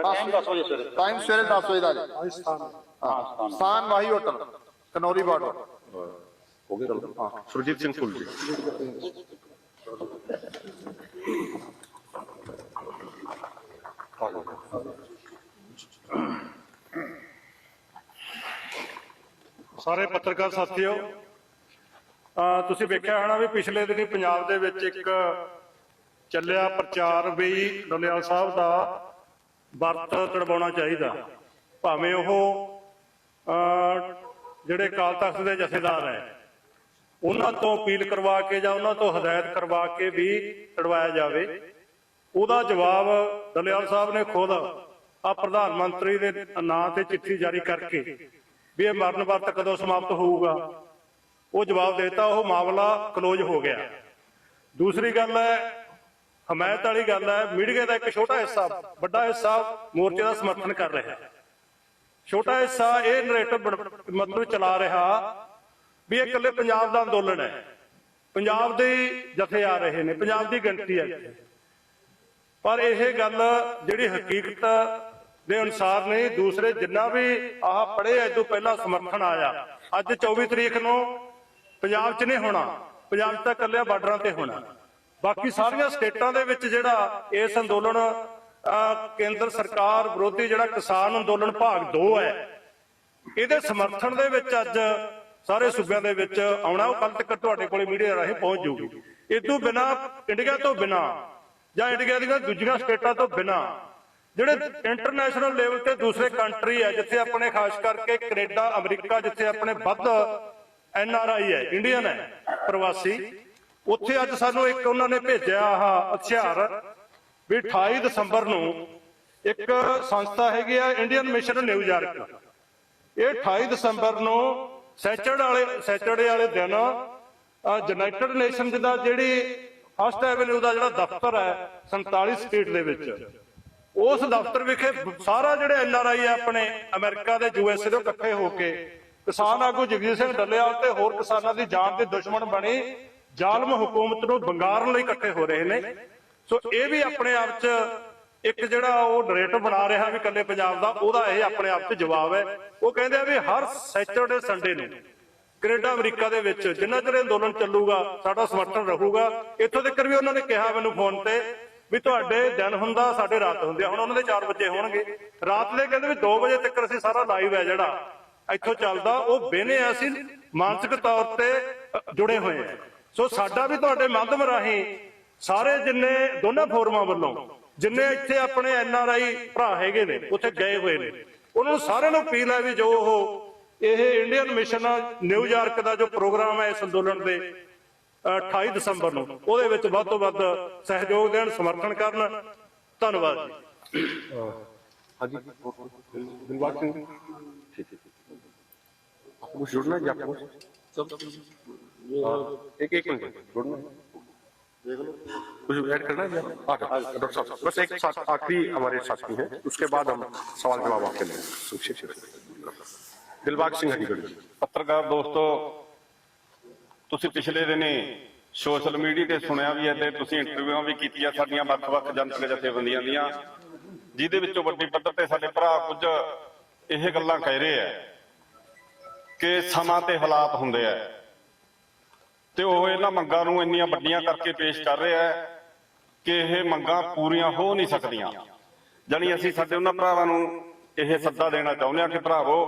ਟਾਈਮ 10 ਵਜੇ ਸਵੇਰੇ ਟਾਈਮ ਸਵੇਰੇ 10 ਵਜੇ ਦਾ ਜੀ। ਸਥਾਨ ਮਾਹੀ ਹੋਟਲ, ਕਨੌਰੀ ਬਾਰਡਰ। ਹੋ ਗਏ ਗੱਲ? ਹਾਂ, ਸੁਰਜੀਤ ਸਿੰਘ ਫੁੱਲ ਜੀ। ਸਾਰੇ ਪੱਤਰਕਾਰ ਸਾਥੀਓ, ਤੁਸੀਂ ਵੇਖਿਆ ਹੋਣਾ ਵੀ ਪਿਛਲੇ ਦਿਨੀ ਪੰਜਾਬ ਦੇ ਵਿੱਚ ਇੱਕ ਚੱਲਿਆ ਪ੍ਰਚਾਰ ਵੀ ਡੱਲੇਵਾਲ ਸਾਹਿਬ ਦਾ ਵਰਤ ਤੜਵਾਉਣਾ ਚਾਹੀਦਾ, ਭਾਵੇਂ ਉਹ ਜਿਹੜੇ ਅਕਾਲ ਤਖਤ ਦੇ ਜਥੇਦਾਰ ਹੈ ਉਹਨਾਂ ਤੋਂ ਅਪੀਲ ਕਰਵਾ ਕੇ ਜਾਂ ਉਹਨਾਂ ਤੋਂ ਹਦਾਇਤ ਕਰਵਾ ਕੇ ਵੀ ਤੜਵਾਇਆ ਜਾਵੇ। ਉਹਦਾ ਜਵਾਬ ਡੱਲੇਵਾਲ ਸਾਹਿਬ ਨੇ ਖੁਦ ਆ ਪ੍ਰਧਾਨ ਮੰਤਰੀ ਦੇ ਨਾਂ ਤੇ ਚਿੱਠੀ ਜਾਰੀ ਕਰਕੇ ਵੀ ਇਹ ਮਰਨ ਵਰਤ ਕਦੋਂ ਸਮਾਪਤ ਹੋਊਗਾ, ਉਹ ਜਵਾਬ ਦੇਤਾ, ਉਹ ਮਾਮਲਾ ਕਲੋਜ਼ ਹੋ ਗਿਆ। ਦੂਸਰੀ ਗੱਲ ਹੈ, ਹਮਾਇਤ ਵਾਲੀ ਗੱਲ ਹੈ, ਮੀਡੀਆ ਦਾ ਇੱਕ ਛੋਟਾ ਹਿੱਸਾ, ਵੱਡਾ ਹਿੱਸਾ ਮੋਰਚੇ ਦਾ ਸਮਰਥਨ ਕਰ ਰਿਹਾ, ਛੋਟਾ ਹਿੱਸਾ ਇਹ ਨਰੇਟਿਵ ਮਤਲਬ ਚਲਾ ਰਿਹਾ ਵੀ ਇਹ ਇਕੱਲੇ ਪੰਜਾਬ ਦਾ ਅੰਦੋਲਨ ਹੈ, ਪੰਜਾਬ ਦੇ ਜਥੇ ਆ ਰਹੇ ਨੇ, ਪੰਜਾਬ ਦੀ ਗਿਣਤੀ ਹੈ। ਪਰ ਇਹ ਗੱਲ ਜਿਹੜੀ ਹਕੀਕਤ ਦੇ ਅਨੁਸਾਰ ਨਹੀਂ। ਦੂਸਰੇ ਜਿੰਨਾ ਵੀ ਆਹ ਪੜ੍ਹੇ ਇਸ ਤੋਂ ਪਹਿਲਾਂ ਸਮਰਥਨ ਆਇਆ, ਅੱਜ 24 ਤਰੀਕ ਨੂੰ ਪੰਜਾਬ 'ਚ ਨਹੀਂ ਹੋਣਾ, ਪੰਜਾਬ 'ਚ ਤਾਂ ਇਕੱਲਿਆਂ ਬਾਰਡਰਾਂ ਤੇ ਹੋਣਾ। ਬਾਕੀ ਸਾਰੀਆਂ ਸਟੇਟਾਂ ਦੇ ਵਿੱਚ ਜਿਹੜਾ ਇਸ ਅੰਦੋਲਨ ਕੇਂਦਰ ਸਰਕਾਰ ਵਿਰੋਧੀ ਜਿਹੜਾ ਕਿਸਾਨ ਅੰਦੋਲਨ ਭਾਗ 2 ਹੈ, ਇਹਦੇ ਸਮਰਥਨ ਦੇ ਵਿੱਚ ਅੱਜ ਸਾਰੇ ਸੂਬਿਆਂ ਦੇ ਵਿੱਚ ਆਉਣਾ। ਉਹ ਕੱਲ ਤੱਕ ਤੁਹਾਡੇ ਕੋਲੇ ਮੀਡੀਆ ਰਾਹੀਂ ਪਹੁੰਚ ਜਾਊਗੀ। ਇਹ ਤੋਂ ਬਿਨਾਂ, ਇੰਡੀਆ ਤੋਂ ਬਿਨਾਂ ਜਾਂ ਇੰਡੀਆ ਦੀਆਂ ਦੂਜੀਆਂ ਸਟੇਟਾਂ ਤੋਂ ਬਿਨਾਂ ਜਿਹੜੇ ਇੰਟਰਨੈਸ਼ਨਲ ਲੈਵਲ ਤੇ ਦੂਸਰੇ ਕੰਟਰੀ ਹੈ, ਜਿੱਥੇ ਆਪਣੇ ਖਾਸ ਕਰਕੇ ਕੈਨੇਡਾ, ਅਮਰੀਕਾ, ਜਿੱਥੇ ਆਪਣੇ ਵੱਧ NRI ਹੈ, ਇੰਡੀਅਨ ਹੈ ਪ੍ਰਵਾਸੀ, ਉੱਥੇ ਅੱਜ ਸਾਨੂੰ ਇੱਕ ਉਹਨਾਂ ਨੇ ਭੇਜਿਆ ਆਹ ਇਸ਼ਤਿਹਾਰ ਵੀ 28 ਦਸੰਬਰ ਨੂੰ ਇੱਕ ਸੰਸਥਾ ਹੈਗੀ ਆ ਇੰਡੀਅਨ ਮਿਸ਼ਨ ਨਿਊਯਾਰਕ, ਇਹ 28 ਦਸੰਬਰ ਨੂੰ ਸੈਚਰਡੇ ਵਾਲੇ ਦਿਨ ਯੂਨਾਈਟਿਡ ਨੇਸ਼ਨਜ਼ ਦਾ ਜਿਹੜੀ ਫਸਟ ਐਵਨਿਊ ਦਾ ਜਿਹੜਾ ਦਫ਼ਤਰ ਹੈ 47 ਸਟੇਟ ਦੇ ਵਿੱਚ, ਉਸ ਦਫ਼ਤਰ ਵਿਖੇ ਸਾਰਾ ਜਿਹੜੇ NRI ਹੈ ਆਪਣੇ ਅਮਰੀਕਾ ਦੇ, USA ਦੇ ਇਕੱਠੇ ਹੋ ਕੇ ਕਿਸਾਨ ਆਗੂ ਜਗਜੀਤ ਸਿੰਘ ਡੱਲੇਵਾਲ ਤੇ ਹੋਰ ਕਿਸਾਨਾਂ ਦੀ ਜਾਨ ਦੇ ਦੁਸ਼ਮਣ ਬਣੀ ਜ਼ਾਲਮ ਹਕੂਮਤ ਨੂੰ ਵੰਗਾਰਨ ਲਈ ਇਕੱਠੇ ਹੋ ਰਹੇ ਨੇ। ਸੋ ਇਹ ਵੀ ਆਪਣੇ ਆਪ 'ਚ ਇੱਕ ਜਿਹੜਾ ਉਹ ਨਰੇਟਿਵ ਬਣਾ ਰਿਹਾ ਵੀ ਇਕੱਲੇ ਪੰਜਾਬ ਦਾ, ਉਹਦਾ ਇਹ ਆਪਣੇ ਆਪ 'ਚ ਜਵਾਬ ਹੈ। ਉਹ ਕਹਿੰਦੇ ਆ ਵੀ ਹਰ ਸੈਚਰਡੇ ਸੰਡੇ ਨੂੰ ਕੈਨੇਡਾ, ਅਮਰੀਕਾ ਦੇ ਵਿੱਚ ਜਿੰਨਾ ਚਿਰ ਅੰਦੋਲਨ ਚੱਲੂਗਾ ਸਾਡਾ ਸਮਰਥਨ ਰਹੂਗਾ। ਇੱਥੋਂ ਤੱਕ ਵੀ ਉਹਨਾਂ ਨੇ ਕਿਹਾ ਮੈਨੂੰ ਫੋਨ ਤੇ ਵੀ ਤੁਹਾਡੇ ਦਿਨ ਹੁੰਦਾ, ਸਾਡੇ ਰਾਤ ਹੁੰਦੀ ਆ। ਹੁਣ ਉਹਨਾਂ ਦੇ 4 ਵਜੇ ਹੋਣਗੇ, ਰਾਤ ਦੇ ਕਹਿੰਦੇ ਵੀ 2 ਵਜੇ ਤੱਕ ਅਸੀਂ ਸਾਰਾ ਲਾਈਵ ਹੈ ਜਿਹੜਾ ਇੱਥੋਂ ਚੱਲਦਾ ਉਹ ਵੇਨੇ ਆ, ਅਸੀਂ ਮਾਨਸਿਕ ਤੌਰ ਤੇ ਜੁੜੇ ਹੋਏ ਆ। ਸੋ ਸਾਡਾ ਵੀ ਤੁਹਾਡੇ ਮਾਧਿਅਮ ਰਾਹੀਂ ਸਾਰੇ ਜਿੰਨੇ ਦੋਨਾਂ ਫੋਰਮਾਂ ਵੱਲੋਂ ਜਿੰਨੇ ਇੱਥੇ ਆਪਣੇ NRI ਭਰਾ ਹੈਗੇ ਨੇ ਉੱਥੇ ਗਏ ਹੋਏ ਨੇ, ਉਹਨਾਂ ਨੂੰ ਸਾਰਿਆਂ ਨੂੰ ਅਪੀਲ ਹੈ ਵੀ ਜੋ ਉਹ ਇਹ ਇੰਡੀਅਨ ਮਿਸ਼ਨ ਨਿਊਯਾਰਕ ਦਾ ਜੋ ਪ੍ਰੋਗਰਾਮ ਹੈ ਇਸ ਅੰਦੋਲਨ ਦੇ, 28 ਦਸੰਬਰ ਨੂੰ ਉਹਦੇ ਵਿੱਚ ਵੱਧ ਤੋਂ ਵੱਧ ਸਹਿਯੋਗ ਦੇਣ, ਸਮਰਥਨ ਕਰਨ। ਧੰਨਵਾਦ ਜੀ। हाँ जी दिलबाग सिंह ठीक है आपको कुछ जुड़ना है आपको एक मिनट जुड़ना कुछ ऐड करना है डॉक्टर साहब बस एक साथ आखिरी हमारे साथी हैं उसके बाद हम सवाल जवाब आपके लेंगे। दिलबाग सिंह हरिगढ़ जी। ਪੱਤਰਕਾਰ ਦੋਸਤੋ, ਤੁਸੀਂ ਪਿਛਲੇ ਦਿਨੀ ਸੋਸ਼ਲ ਮੀਡੀਆ ਤੇ ਸੁਣਿਆ ਵੀ ਹੈ ਤੇ ਤੁਸੀਂ ਇੰਟਰਵਿਊਆਂ ਵੀ ਕੀਤੀਆਂ ਸਾਡੀਆਂ ਵੱਖ-ਵੱਖ ਜਨਤਕ ਜਥੇਬੰਦੀਆਂ ਦੀਆਂ, ਜਿਹਦੇ ਵਿੱਚੋਂ ਵੱਡੀ ਪੱਧਰ ਤੇ ਸਾਡੇ ਭਰਾ ਕੁਝ ਇਹ ਗੱਲਾਂ ਕਹਿ ਰਹੇ ਆ ਕਿ ਸਮਾਂ ਤੇ ਹਾਲਾਤ ਹੁੰਦੇ ਆ ਤੇ ਉਹ ਇਹਨਾਂ ਮੰਗਾਂ ਨੂੰ ਇੰਨੀਆਂ ਵੱਡੀਆਂ ਕਰਕੇ ਪੇਸ਼ ਕਰ ਰਹੇ ਆ ਕਿ ਇਹ ਮੰਗਾਂ ਪੂਰੀਆਂ ਹੋ ਨਹੀਂ ਸਕਦੀਆਂ। ਜਾਣੀ ਅਸੀਂ ਸਾਡੇ ਉਹਨਾਂ ਭਰਾਵਾਂ ਨੂੰ ਇਹ ਸੱਦਾ ਦੇਣਾ ਚਾਹੁੰਦੇ ਆ ਕਿ ਭਰਾਵੋ,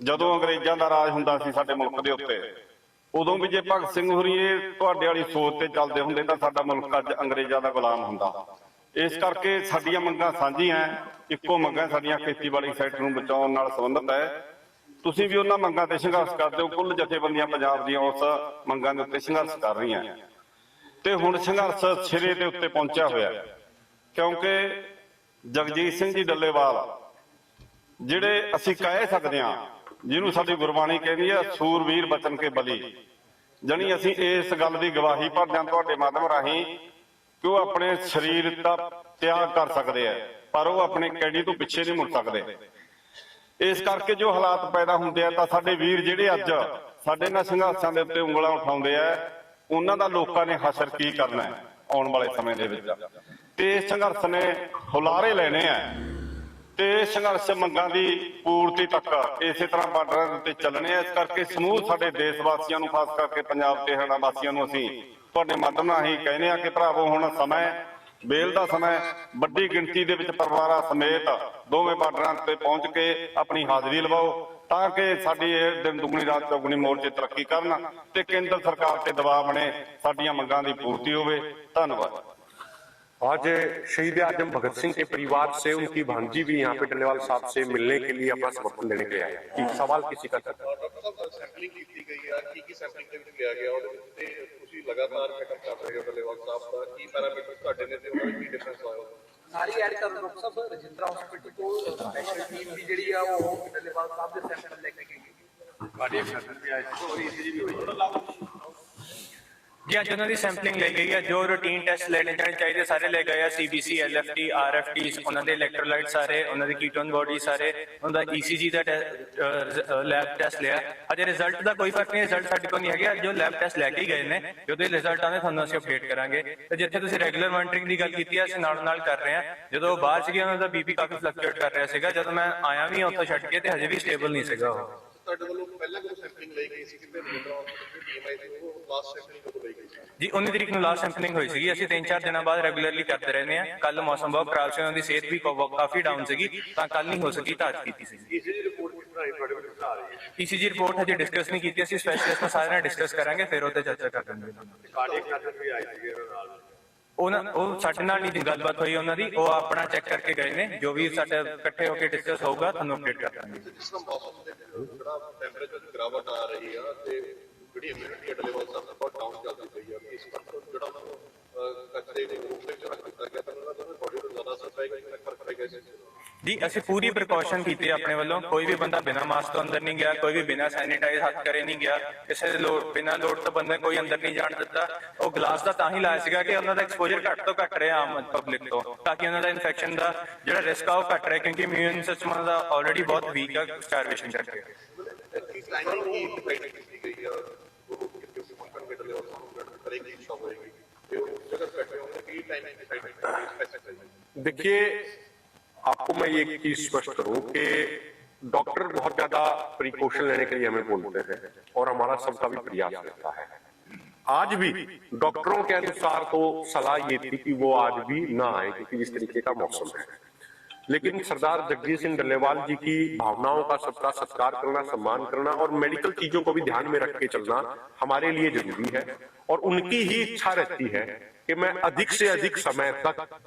ਜਦੋਂ ਅੰਗਰੇਜ਼ਾਂ ਦਾ ਰਾਜ ਹੁੰਦਾ ਸੀ ਸਾਡੇ ਮੁਲਕ ਦੇ ਉੱਤੇ, ਉਦੋਂ ਵੀ ਜੇ ਭਗਤ ਸਿੰਘ ਹੋਰੀ ਇਹ ਤੁਹਾਡੇ ਵਾਲੀ ਸੋਚ ਤੇ ਚੱਲਦੇ ਹੁੰਦੇ ਤਾਂ ਸਾਡਾ ਮੁਲਕ ਅੱਜ ਅੰਗਰੇਜ਼ਾਂ ਦਾ ਗੁਲਾਮ ਹੁੰਦਾ। ਇਸ ਕਰਕੇ ਸਾਡੀਆਂ ਮੰਗਾਂ ਸਾਂਝੀਆਂ, ਇੱਕੋ ਮੰਗਾਂ ਸਾਡੀਆਂ ਖੇਤੀਬਾੜੀ ਸੈਕਟਰ ਨੂੰ ਬਚਾਉਣ ਨਾਲ ਸੰਬੰਧਿਤ ਹੈ। ਤੁਸੀਂ ਵੀ ਉਹਨਾਂ ਮੰਗਾਂ ਤੇ ਸੰਘਰਸ਼ ਕਰਦੇ ਹੋ। ਕੁੱਲ ਜਥੇਬੰਦੀਆਂ ਪੰਜਾਬ ਦੀਆਂ ਉਸ ਮੰਗਾਂ ਦੇ ਉੱਤੇ ਸੰਘਰਸ਼ ਕਰ ਰਹੀਆਂ ਤੇ ਹੁਣ ਸੰਘਰਸ਼ ਸਿਰੇ ਦੇ ਉੱਤੇ ਪਹੁੰਚਿਆ ਹੋਇਆ, ਕਿਉਂਕਿ ਜਗਜੀਤ ਸਿੰਘ ਜੀ ਡੱਲੇਵਾਲ ਜਿਹੜੇ ਅਸੀਂ ਕਹਿ ਸਕਦੇ ਹਾਂ, ਜਿਹਨੂੰ ਸਾਡੀ ਗੁਰਬਾਣੀ ਕਹਿੰਦੀ ਹੈ ਸੂਰਵੀਰ ਬਚਨ ਕੇ ਬਲੀ, ਜਾਣੀ ਅਸੀਂ ਇਸ ਗੱਲ ਦੀ ਗਵਾਹੀ ਭਰਦੇ ਹਾਂ ਤੁਹਾਡੇ ਮਾਧਿਅਮ ਰਾਹੀਂ ਕਿ ਉਹ ਆਪਣੇ ਸਰੀਰ ਦਾ ਤਿਆਗ ਕਰ ਸਕਦੇ ਆ, ਪਰ ਉਹ ਆਪਣੇ ਕੈਡੀ ਤੋਂ ਪਿੱਛੇ ਨਹੀਂ ਮੁੜ ਸਕਦੇ। ਇਸ ਕਰਕੇ ਜੋ ਹਾਲਾਤ ਪੈਦਾ ਹੁੰਦੇ ਆ ਤਾਂ ਸਾਡੇ ਵੀਰ ਜਿਹੜੇ ਅੱਜ ਸਾਡੇ ਨਾਲ ਸੰਘਰਸ਼ਾਂ ਦੇ ਉੱਤੇ ਉਂਗਲਾਂ ਉਠਾਉਂਦੇ ਆ, ਉਹਨਾਂ ਦਾ ਲੋਕਾਂ ਨੇ ਹਸ਼ਰ ਕੀ ਕਰਨਾ ਹੈ ਆਉਣ ਵਾਲੇ ਸਮੇਂ ਦੇ ਵਿੱਚ। ਤੇ ਇਸ ਸੰਘਰਸ਼ ਨੇ ਹੁਲਾਰੇ ਲੈਣੇ ਆ ਤੇ ਸੰਘਰਸ਼ ਮੰਗਾਂ ਦੀ ਪੂਰਤੀ ਤੱਕ ਇਸੇ ਤਰ੍ਹਾਂ ਬਾਰਡਰਾਂ ਦੇ ਉੱਤੇ ਚੱਲਣੇ ਆ। ਇਸ ਕਰਕੇ ਸਮੂਹ ਸਾਡੇ ਦੇਸ਼ ਵਾਸੀਆਂ ਨੂੰ, ਖਾਸ ਕਰਕੇ ਪੰਜਾਬ ਤੇ ਹਰਿਆਣਾ ਵਾਸੀਆਂ ਨੂੰ ਅਸੀਂ ਤੁਹਾਡੇ ਮਾਧਿਅਮ ਨਾਲ ਹੀ ਕਹਿੰਦੇ ਆ ਕਿ ਭਰਾਵੋ, ਹੁਣ ਸਮਾਂ ਵੇਲ ਦਾ ਸਮਾਂ, ਵੱਡੀ ਗਿਣਤੀ ਦੇ ਵਿੱਚ ਪਰਿਵਾਰਾਂ ਸਮੇਤ ਦੋਵੇਂ ਬਾਰਡਰਾਂ ਤੇ ਪਹੁੰਚ ਕੇ ਆਪਣੀ ਹਾਜ਼ਰੀ ਲਵਾਓ ਤਾਂ ਕਿ ਸਾਡੀ ਇਹ ਦਿਨ ਦੁਗਣੀ ਰਾਤ ਚੌਗੁਣੀ ਮੋਰਚੇ ਤਰੱਕੀ ਕਰਨ ਤੇ ਕੇਂਦਰ ਸਰਕਾਰ ਤੇ ਦਬਾਅ ਬਣੇ, ਸਾਡੀਆਂ ਮੰਗਾਂ ਦੀ ਪੂਰਤੀ ਹੋਵੇ। ਧੰਨਵਾਦ। आज शहीद आजम भगत सिंह के परिवार से उनकी भांजी भी यहाँ पे डल्लेवाल साहब से मिलने के लिए अपना समर्थन देने के लिए आए। कि सवाल किसी का ਸੈਂਪਲਿੰਗ ਕੀਤੀ ਗਈ ਆ, ਕੀ ਸੈਂਪਲਿੰਗ ਦੇ ਵਿੱਚ ਲਿਆ ਗਿਆ, ਉਹਦੇ ਵਿੱਚ ਤੇ ਤੁਸੀਂ ਲਗਾਤਾਰ ਚੈੱਕਅਪ ਕਰ ਰਹੇ ਹੋ ਡੱਲੇਵਾਲ ਸਾਹਿਬ ਦਾ, ਕੀ ਪੈਰਾਮੀਟਰ ਤੁਹਾਡੇ ਨੇ ਤੇ ਉਹਨਾਂ ਵਿੱਚ ਕੀ ਡਿਫਰੈਂਸ ਆਇਆ? ਸਾਰੀ ਐਡ ਕਰ ਡਾਕਟਰ ਸਾਹਿਬ, ਰਜਿੰਦਰਾ ਹਸਪੀਟਲ ਤੋਂ ਸਪੈਸ਼ਲ ਟੀਮ ਦੀ ਜਿਹੜੀ ਆ ਉਹ ਡੱਲੇਵਾਲ ਸਾਹਿਬ ਦੇ ਸੈਂਪਲ ਲੈ ਕੇ ਗਈ। ਕਾਰਡੀਅਕ ਸੈਂਪਲ ਵੀ ਆਇਆ ਸੀ, ਈਸੀਜੀ ਵੀ ਹੋਈ ਜੀ। ਅੱਜ ਉਹਨਾਂ ਦੀ ਸੈਂਪਲਿੰਗ ਲਈ ਗਈ ਹੈ। ਜੋ ਰੂਟੀਨ ਟੈਸਟ ਲੈਣੇ ਚਾਹੀਦੇ ਸਾਰੇ ਲੈ ਗਏ ਆ। ਸੀਬੀਸੀ, ਐਲਐਫਟੀ, ਆਰਐਫਟੀ, ਉਹਨਾਂ ਦੇ ਇਲੈਕਟ੍ਰੋਲਾਈਟ ਸਾਰੇ, ਉਹਨਾਂ ਦੀ ਕੀਟੋਨ ਬੋਡੀ ਸਾਰੇ, ਉਹਨਾਂ ਦਾ ਈਸੀਜੀ ਦਾ ਲੈਬ ਟੈਸਟ ਲਿਆ। ਅਜੇ ਰਿਜ਼ਲਟ ਦਾ ਕੋਈ ਫਰਕ ਨਹੀਂ, ਰਿਜ਼ਲਟ ਸਾਡੇ ਕੋਲ ਨਹੀਂ ਹੈਗੇ। ਜੋ ਲੈਬ ਟੈਸਟ ਲੈ ਕੇ ਗਏ ਨੇ, ਜਦੋਂ ਇਹ ਰਿਜ਼ਲਟ ਆਉਂਦੇ ਤੁਹਾਨੂੰ ਅਸੀਂ ਅਪਡੇਟ ਕਰਾਂਗੇ। ਤੇ ਜਿੱਥੇ ਤੁਸੀਂ ਰੈਗੂਲਰ ਮੋਨੀਟਰਿੰਗ ਦੀ ਗੱਲ ਕੀਤੀ ਹੈ, ਅਸੀਂ ਨਾਲ ਕਰ ਰਹੇ ਹਾਂ। ਜਦੋਂ ਬਾਹਰ ਸੀਗੇ ਉਹਨਾਂ ਦਾ ਬੀਪੀ ਕਾਫੀ ਫਲਕਚੁਏਟ ਕਰ ਰਿਹਾ ਸੀਗਾ, ਜਦੋਂ ਮੈਂ ਆਇਆ ਵੀ ਉੱਥੋਂ ਛੱਡ ਕੇ ਤੇ ਹਜੇ ਵੀ ਸਟੇਬਲ ਨਹੀਂ ਸੀਗਾ ਉਹ। ਤੁਹਾਡੇ ਵੱਲੋਂ ਪਹਿਲਾਂ ਕੋਈ ਸੈਂਪਲਿੰਗ ਲਈ ਗਈ ਸੀ ਕਿਤੇ ਰਜਿੰਦਰਾ ਹਸਪੀਟਲ ਦੀ ਟੀਮ ਆਈ ਸੀ, ਉਹ ਲਾਸਟ ਸੈਂਪਲਿੰਗ ਕਦੋਂ ਲਈ ਗਈ ਸੀ? ਜੀ 19 ਤਰੀਕ ਨੂੰ ਲਾਸਟ ਸੈਂਪਲਿੰਗ ਹੋਈ ਸੀਗੀ। ਅਸੀਂ 3-4 ਦਿਨਾਂ ਬਾਅਦ ਰੈਗੂਲਰਲੀ ਕਰਦੇ ਰਹਿੰਦੇ ਹਾਂ। ਕੱਲ ਮੌਸਮ ਬਹੁਤ ਖਰਾਬ ਸੀ, ਉਹਨਾਂ ਦੀ ਸਿਹਤ ਵੀ ਕਾਫੀ ਡਾਊਨ ਸੀਗੀ, ਤਾਂ ਕੱਲ ਨਹੀਂ ਹੋ ਸਕੀ, ਤਾਂ ਅੱਜ ਕੀਤੀ ਸੀ। ਈਸੀਜੀ ਰਿਪੋਰਟ ਕਿਸ ਤਰ੍ਹਾਂ ਤੁਹਾਡੇ ਕੋਲ ਆ ਰਹੀ ਹੈ? ਈਸੀਜੀ ਰਿਪੋਰਟ ਹਜੇ ਡਿਸਕਸ ਨਹੀਂ ਕੀਤੀ, ਅਸੀਂ ਸਪੈਸ਼ਲਿਸਟ ਨਾਲ ਸਾਰਿਆਂ ਨਾਲ ਡਿਸਕਸ ਕਰਾਂਗੇ, ਫਿਰ ਉਹ ਤੇ ਚਰਚਾ ਕਰ ਲਾਂਗੇ। ਕਾਰਡੀਅਕ ਮੈਥਡ ਵੀ ਆਈ ਸੀ ਨਾਲ, ਉਹ ਸਾਡੇ ਨਾਲ ਨਹੀਂ ਗੱਲਬਾਤ ਹੋਈ ਉਹਨਾਂ ਦੀ, ਉਹ ਆਪਣਾ ਚੈੱਕ ਕਰਕੇ ਗਏ ਨੇ। ਜੋ ਵੀ ਸਾਡੇ ਇਕੱਠੇ ਹੋ ਕੇ ਡਿਸਕਸ ਹੋਊਗਾ ਤੁਹਾਨੂੰ ਅਪਡੇਟ ਕਰ ਦਾਂਗੇ। ਜਿਸ ਤਰ੍ਹਾਂ ਮੌਸਮ ਦੇ ਜਿਹੜਾ ਟੈਂਪਰੇਚਰ ਦੀ ਗਿਰਾਵਟ ਆ ਰਹੀ ਆ ਤੇ ਜਿਹੜੀ ਇਮਿਊਨਿਟੀ ਡੱਲੇਵਾਲ ਸਾਹਿਬ ਦਾ ਬਹੁਤ ਡਾਊਨ ਚੱਲਦੀ ਪਈ ਆ, ਇਸ ਕਰਕੇ ਜਿਹੜਾ ਕੱਚੇ ਦੇ ਰੂਪ ਵਿੱਚ ਰੱਖ ਦਿੱਤਾ ਗਿਆ ਤਾਂ ਉਹਨਾਂ ਦਾ ਬੋਡੀ ਨੂੰ ਜ਼ਿਆਦਾ ਅਸਰ ਪਏਗਾ, ਕਿੰਨਾ ਫਰਕ ਪਏਗਾ ਇਸ ਵਿੱਚ? ਜੀ ਅਸੀਂ ਪੂਰੀ ਪ੍ਰੀਕਾਸ਼ਨ ਕੀਤੀ ਆਪਣੇ ਵੱਲੋਂ। ਕੋਈ ਵੀ ਬੰਦਾ ਬਿਨਾਂ ਮਾਸਕ ਤੋਂ ਅੰਦਰ ਨਹੀਂ ਗਿਆ, ਕੋਈ ਵੀ ਬਿਨਾਂ ਸੈਨੀਟਾਈਜ਼ ਹੱਥ ਕਰੇ ਨਹੀਂ ਗਿਆ, ਕਿਸੇ ਦੇ ਬਿਨਾਂ ਲੋੜ ਤੋਂ ਬੰਦੇ ਕੋਈ ਅੰਦਰ ਨਹੀਂ ਜਾਣ ਦਿੱਤਾ। ਉਹ ਗਲਾਸ ਦਾ ਤਾਂ ਹੀ ਲਾਇਆ ਸੀਗਾ ਕਿ ਉਹਨਾਂ ਦਾ ਐਕਸਪੋਜ਼ਰ ਘੱਟ ਤੋਂ ਘੱਟ ਰਿਹਾ ਆਮ ਪਬਲਿਕ ਤੋਂ, ਤਾਂ ਕਿ ਉਹਨਾਂ ਦਾ ਇਨਫੈਕਸ਼ਨ ਦਾ ਜਿਹੜਾ ਰਿਸਕ ਆ ਉਹ ਘੱਟ ਰਹੇ, ਕਿਉਂਕਿ ਇਮਿਊਨ ਸਿਸਟਮ ਦਾ ਆਲਰੇਡੀ ਬਹੁਤ ਵੀਕ ਆ ਸਟਾਰਵੇਸ਼ਨ ਕਰਕੇ। ਟਾਈਮਿੰਗ ਕੀ ਡਿਸਾਈਡ ਕੀਤੀ ਗਈ ਆ? ਉਹ ਕਿਉਂਕਿ ਪਹੁੰਚਣਗੇ ਡੱਲੇਵਾਲ ਸਾਹਿਬ ਨੂੰ ਕਰੇਗੀ ਸ਼ੌਪ ਹੋਏਗੀ ਤੇ ਉਹ ਜਗ੍ਹਾ ਬੈਠੇ ਹੋਣਗੇ, ਕੀ ਟਾਈਮਿੰਗ ਡਿਸਾਈਡ ਕੀਤੀ ਗਈ? देखिए, आपको मैं ये चीज स्पष्ट करूं कि डॉक्टर बहुत ज्यादा प्रिकॉशन लेने के लिए हमें बोलते हैं और हमारा सबका भी प्रयास रहता है। आज भी डॉक्टरों के अनुसार तो सलाह ये थी कि वो आज भी ना आए क्योंकि जिस तरीके का मौसम है, लेकिन सरदार जगजीत सिंह डल्लेवाल जी की भावनाओं का सबका सत्कार करना, सम्मान करना और मेडिकल चीजों को भी ध्यान में रख के चलना हमारे लिए जरूरी है। और उनकी ही इच्छा रहती है कि मैं अधिक से अधिक समय तक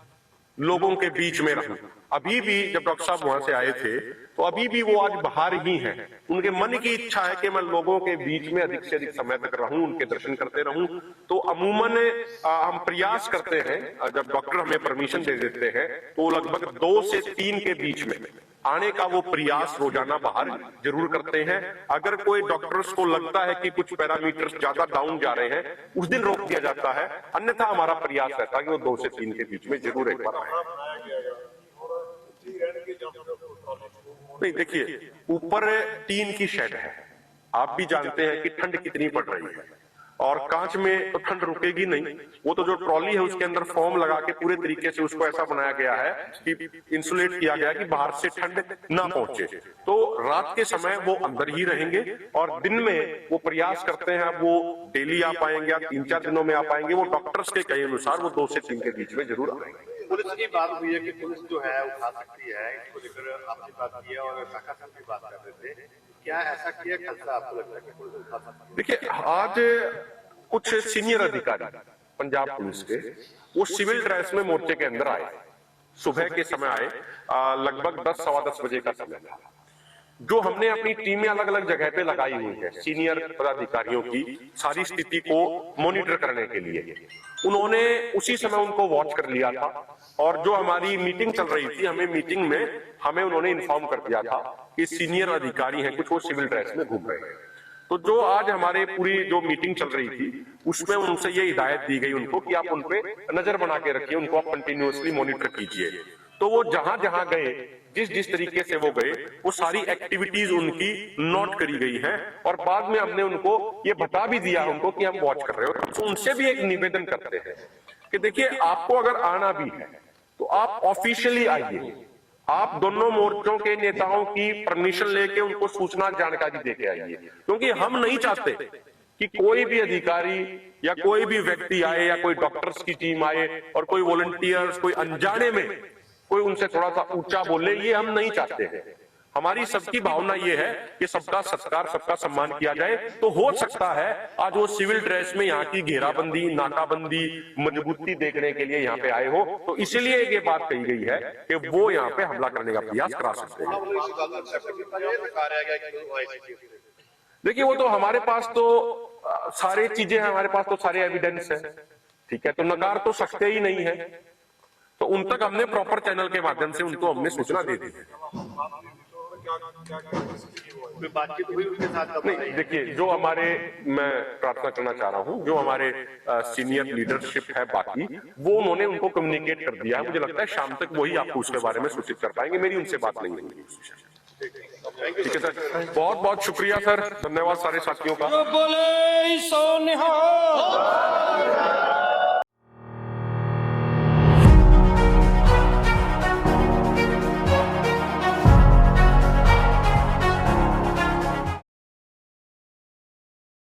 लोगों के बीच में रहूं। अभी भी जब डॉक्टर साहब वहां से आए थे तो अभी भी वो आज बाहर ही हैं। उनके मन की इच्छा है कि मैं लोगों के बीच में अधिक से अधिक समय तक रहूं, उनके दर्शन करते रहूं। तो अमूमन हम प्रयास करते हैं, जब डॉक्टर हमें परमिशन दे देते हैं तो लगभग 2 से 3 के बीच में आने का वो प्रयास रोजाना बाहर जरूर करते हैं। अगर कोई डॉक्टर्स को लगता है कि कुछ पैरामीटर्स ज्यादा डाउन जा रहे हैं, उस दिन रोक दिया जाता है, अन्यथा हमारा प्रयास रहता है कि वो 2 से 3 के बीच में जरूर एक बार आए। नहीं, देखिए, ऊपर टीन की शेड है, आप भी जानते हैं कि ठंड कितनी पड़ रही है, और कांच में तो ठंड रुकेगी नहीं। वो तो जो ट्रॉली है उसके अंदर फोम लगा के पूरे तरीके से उसको ऐसा बनाया गया है कि इंसुलेट किया गया है कि बाहर से ठंड ना पहुंचे। तो रात के समय वो अंदर ही रहेंगे और दिन में वो प्रयास करते हैं, अब वो डेली आ पाएंगे या 3-4 दिनों में आ पाएंगे, वो डॉक्टर्स के कहे अनुसार वो 2 से 3 के बीच में जरूर आएंगे। पुलिस की बात हुई है कि पुलिस जो है उठा सकती है, इसको लेकर आपसे बात की है और शाखा साहब की बात कर रहे थे, क्या ऐसा किया खलसा आपको लगता है कि पुलिस उठा सकती है? देखिए, आज कुछ सीनियर अधिकारी पंजाब पुलिस के वो सिविल ड्रेस में मोर्चे के अंदर आए, सुबह के समय आए, लगभग 10-10:15 बजे का समय था। जो हमने अपनी टीमें अलग अलग जगह पे लगाई हुई है सीनियर पदाधिकारियों की सारी स्थिति को मॉनिटर करने के लिए, उन्होंने उसी समय उनको वॉच कर लिया था। और जो हमारी मीटिंग चल रही थी, हमें मीटिंग में हमें उन्होंने इन्फॉर्म कर दिया था कि सीनियर अधिकारी हैं कुछ, वो सिविल ड्रेस में घूम रहे हैं। तो जो आज हमारे पूरी जो मीटिंग चल रही थी उसमें उनसे ये हिदायत दी गई उनको कि आप उनपे नजर बना के रखिए, उनको आप कंटिन्यूअसली मॉनिटर कीजिए। तो वो जहां जहां गए, जिस जिस तरीके से वो गए, वो सारी एक्टिविटीज उनकी नोट करी गई हैं और बाद में हमने उनको ये बता भी दिया उनको कि हम वॉच कर रहे हो। तो उनसे भी एक निवेदन करते हैं कि देखिए, आपको अगर आना भी है तो आप ऑफिशियली आइए, आप दोनों मोर्चों के नेताओं की परमिशन लेके उनको सूचना जानकारी देके आइए, क्योंकि हम नहीं चाहते कि कोई भी अधिकारी या कोई भी व्यक्ति आए या कोई डॉक्टर्स की टीम आए और कोई वॉलंटियर्स कोई अनजाने में कोई उनसे थोड़ा सा ऊंचा बोले, ये हम नहीं चाहते हैं। हमारी सबकी भावना ये है कि सबका सत्कार, सबका सम्मान किया जाए। तो हो सकता है आज वो सिविल ड्रेस में यहाँ की घेराबंदी, नाकाबंदी, मजबूती देखने के लिए यहाँ पे आए हो, तो इसीलिए ये बात कही गई है कि वो यहाँ पे हमला करने का प्रयास करा सकते हैं। देखिए, वो तो हमारे पास तो सारी चीजें हैं, हमारे पास तो सारे एविडेंस है, ठीक है, तो नकार तो सकते ही नहीं है। तो उन तक हमने प्रॉपर चैनल के माध्यम से उनको हमने सूचना दे दी है। बातचीत हुई उनके साथ? नहीं, देखिए, जो हमारे, मैं प्रार्थना करना चाह रहा हूं, जो हमारे सीनियर लीडरशिप है बाकी, वो उन्होंने उनको कम्युनिकेट कर दिया है। मुझे लगता है शाम तक वही आपको उसके बारे में सूचित कर पाएंगे, मेरी उनसे बात नहीं हुई। ठीक है सर, बहुत बहुत शुक्रिया सर, धन्यवाद सारे साथियों का। बोले सो निहाल।